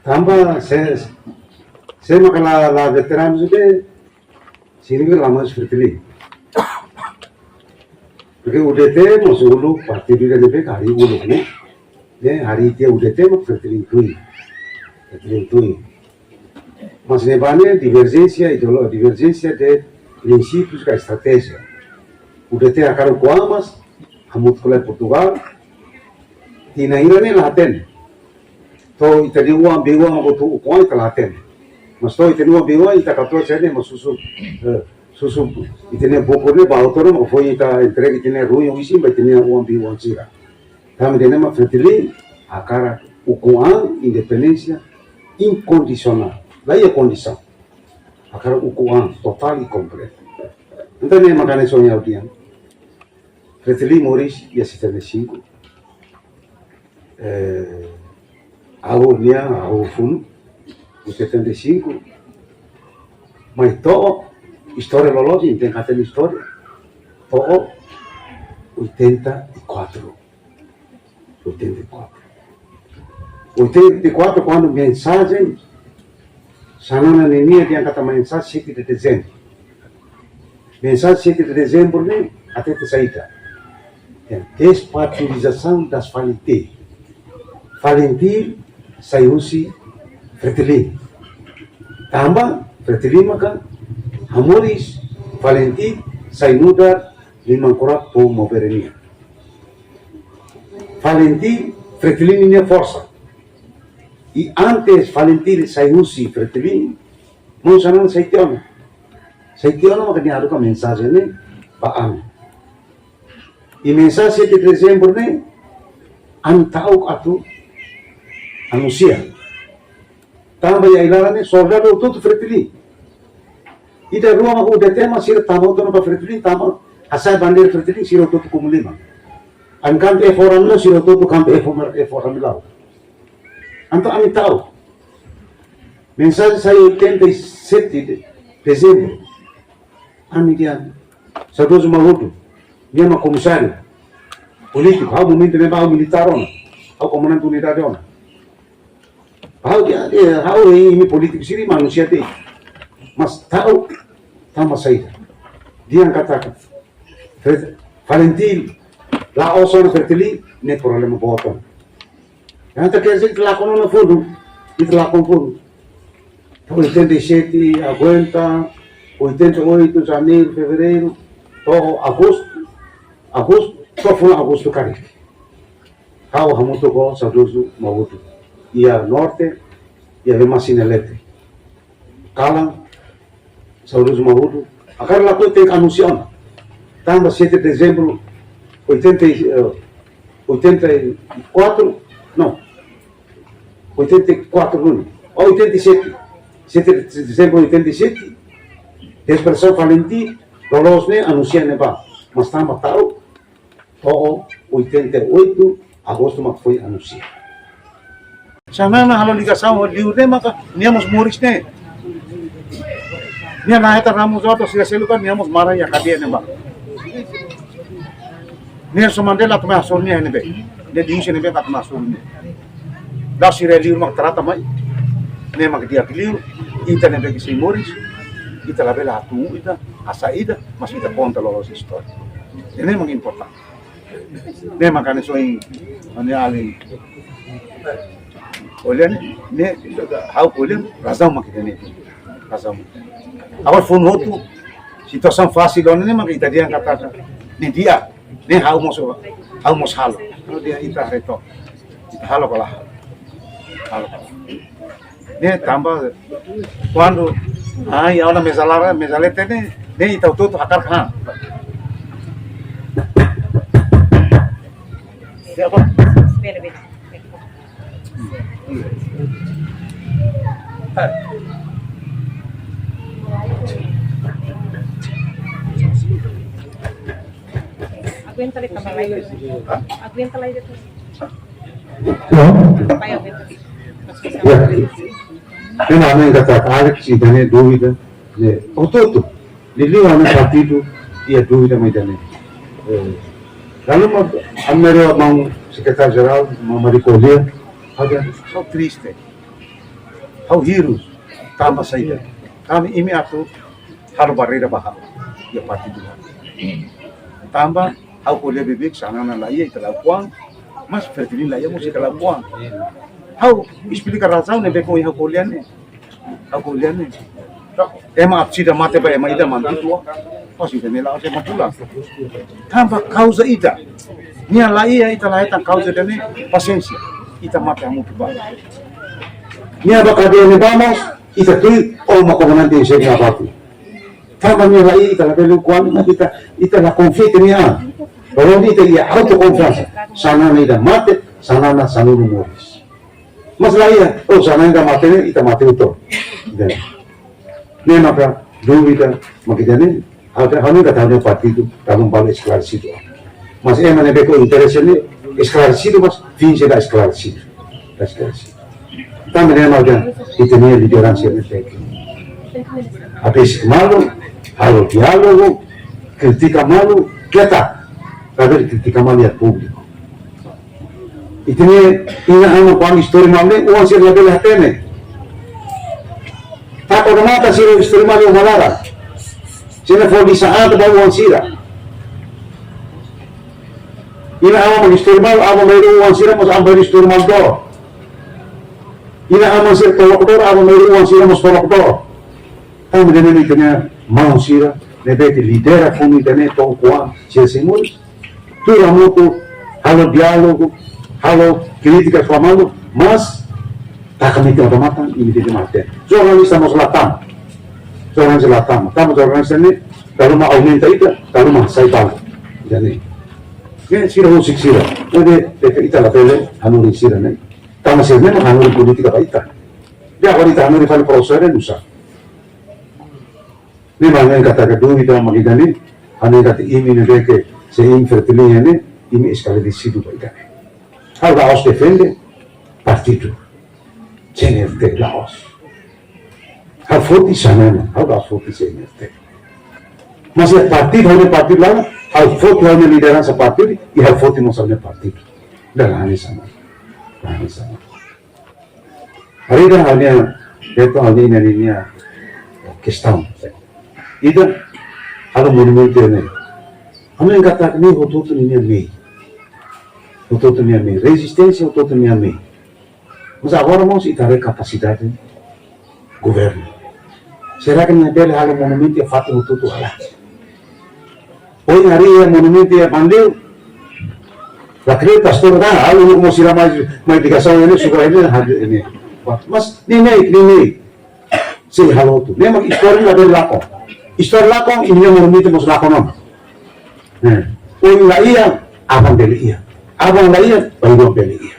Tambah saya makan la veteran sudah sini kan lama seperti ini. Porque UDT masuk dulu parti dia lebih hari dulu ni, hari dia UDT mak fertilitui. Mas nebane divergência de princípios da estratégia. UDT akan kuamas, hamut kolai Portugal, tina ira ni laten. To itadi uang biwa mabutu ukuan ita laten. Mas to itadi uang biwa ita katua cene mas susu itene bokorne bautoro mo foi ita entrega itene ruim isi ba itene uang biwa sira. Tam dene ma fertili akara ukuan independência incondicional. Lá é a condição. Akara ukuan total e completo. Então nem makane sonha audian. Fertili Moris ia 75. Ao fundo, os 75, mas todo, história lologi, tem que ter história, todo 84, 84 quando mensagem, sanana nenia dia kata mensagem 7 de dezembro, mensagem 7 de dezembro nem até te saída, despaturização das Valentim, Valentim saiu-se Fertilin. Tambah Fertilin maka Hamoris Valentim sainuda limang kurap po moberenia. Valentim Fertilin ini força. E antes Valentim saiu-se Fertilin, mau sanan saitiona. Saitiona maka niya ka mensagem ni paam. E mensagem de dezembro ni antau atu anuncia. Tambah ya ilarane soldado tudo Fertilin. Ida ruang aku udah tema sir tamu tu nampak Fertilin tamu asal bandir Fertilin siro tudo como lima. An campo e foram lo siro tudo campo e foram lo. Anto ami tahu. Mensagem saiu 87 de dezembro. Ami dia Saudoso Mahuto, dia ma comissário político, ao momento nem ao militar ona, ao comandante unidade ona. Hau ini politik sini manusia deh, mas tahu tambah saja. Dia katakan, Valentim, la oson Fertilin, ne problema botón. Yang terkait lakon na fundo, itu lakon fundo. 87 aguenta, 88 janeiro, fevereiro, todo agosto, só foi agosto cari. Hau hamuto ko Saudoso Mahuto. Ia norte, ia Masina Elétrica. Kalang, Saudoso Mahuto. Akar laku tem anuncion. Tambah 7 de dezembro, 84, não, 84 não, 87, 7 de dezembro 87, expressão Valentim, lolosne anuncian ba, mas tambah tahu, todo 88 agosto mak foi anunciado. Sana na halal ligasaw liure maka niamos Moris ne. Nia na eta ramos auto sila selukan niamos marah ya kadia ne ba. Nia Mandela tuma asolnya ne be. De dinse ne be kat masolnya. Da sira liure mak trata mai. Ne mak dia liure ita ne be si Moris. Ita la bela atu ita asaida mas ita conta lolos história. Ini mak important. Ne makane soin ane ali olha ne hau olha razão makita ne razão agora foi outro situação fácil onde ne makita dia kata ne dia ne hau mos halo dia ita reto ita halo kala ne tambah quando ai ona mesalete ne ita tudo akar khan Espera. Aguéntale também lá isso. Aguenta lá isso. Vai aguenta. Eu não me engano que se tem dúvida, né? O todo, ele é um partido e a dúvida mais dane. Lalu a melhor mão secretário geral, Maricolia, olha, só triste. hau hirus tambah saja kami ini atau harus barira bahal ya pati dulu tambah hau kuliah bibik sana na laya italau kuang mas fertilin laya mesti italau kuang hau explica razão ne beko hau kuliah ne emang absida mate ba emang ida mantu tua pasti nela ase matula tambah causa ita nia laya ita laya causa dane paciência ita mate hamu kiba nia bakal dia ne vamos ita tu o makomandante segi apatu tambah nia laya ita la pelu kuan ita la confia nia kalau ita ia autoconfiança sana ida mate sana na sanulu moris mas laya sana ida mate ita mate uto nem maka dúvida makijane hanu katanya partido tamu balo esclarecido mas emang nebe ko interesse ne esclarecido mas fin será esclarecido também nem maka itenia liderança ne tek apes malo halo diálogo critica malo kita saber critica malo ya público itenia ina amo pang história mamle uang sir label hatene Ako na mata sila istrimal yung malara. Sila for di saan ba uwan sila. Ina ama mag-istrimal, ama mayroong uwan sila, mas ang istrimal do. Ina ama sila tolokdor, ama mayroong uwan sila, mas tolokdor. Ang dinamit niya, maong sila, nebeti lidera kung itane tong kuwan sila simulis. Tura mo to, halo dialogo, halo kritika flamando, mas kami tidak matang ini tidak mati. Jornalista mau selatan, tamu jornalista ini kalau mau aumenta itu, kalau mau saya tahu. Jadi, ini sih musik sih. Jadi kita lah pele hanuri sih nih. Tamu sih memang hanuri politik apa itu. Dia kalau kita hanuri pada proses nusa. Ini mana yang kata kedua kita magidan ini, hanya kata ini nih ke seinfertilnya ini sekali di situ baiknya. Harus defende partido. CNRT Laos. Hal forti sana, hal forti CNRT. Masih partido lain, hal forti hanya liderança partido, e hal forti masalahnya partido. Dan hanya sama. Hari ini hanya ini questão. Itu hal monumen ini. Kami yang kata ini hututu ini mei, resistência hututu ini mei. Mas agora vamos ter capacidade de governo. Será que minha bela hal monumento é fato tudo lá? Hoje hari é monumento é pandeu. La creu pastor dah, hal como se lá mais ligação ini sudah ini. Mas ninguém. Se hal itu. Memang história ada lakon. História lakon ini monumento mas lakon non. Hoje lá ia abang beli ia. Abang lá ia baru beli ia.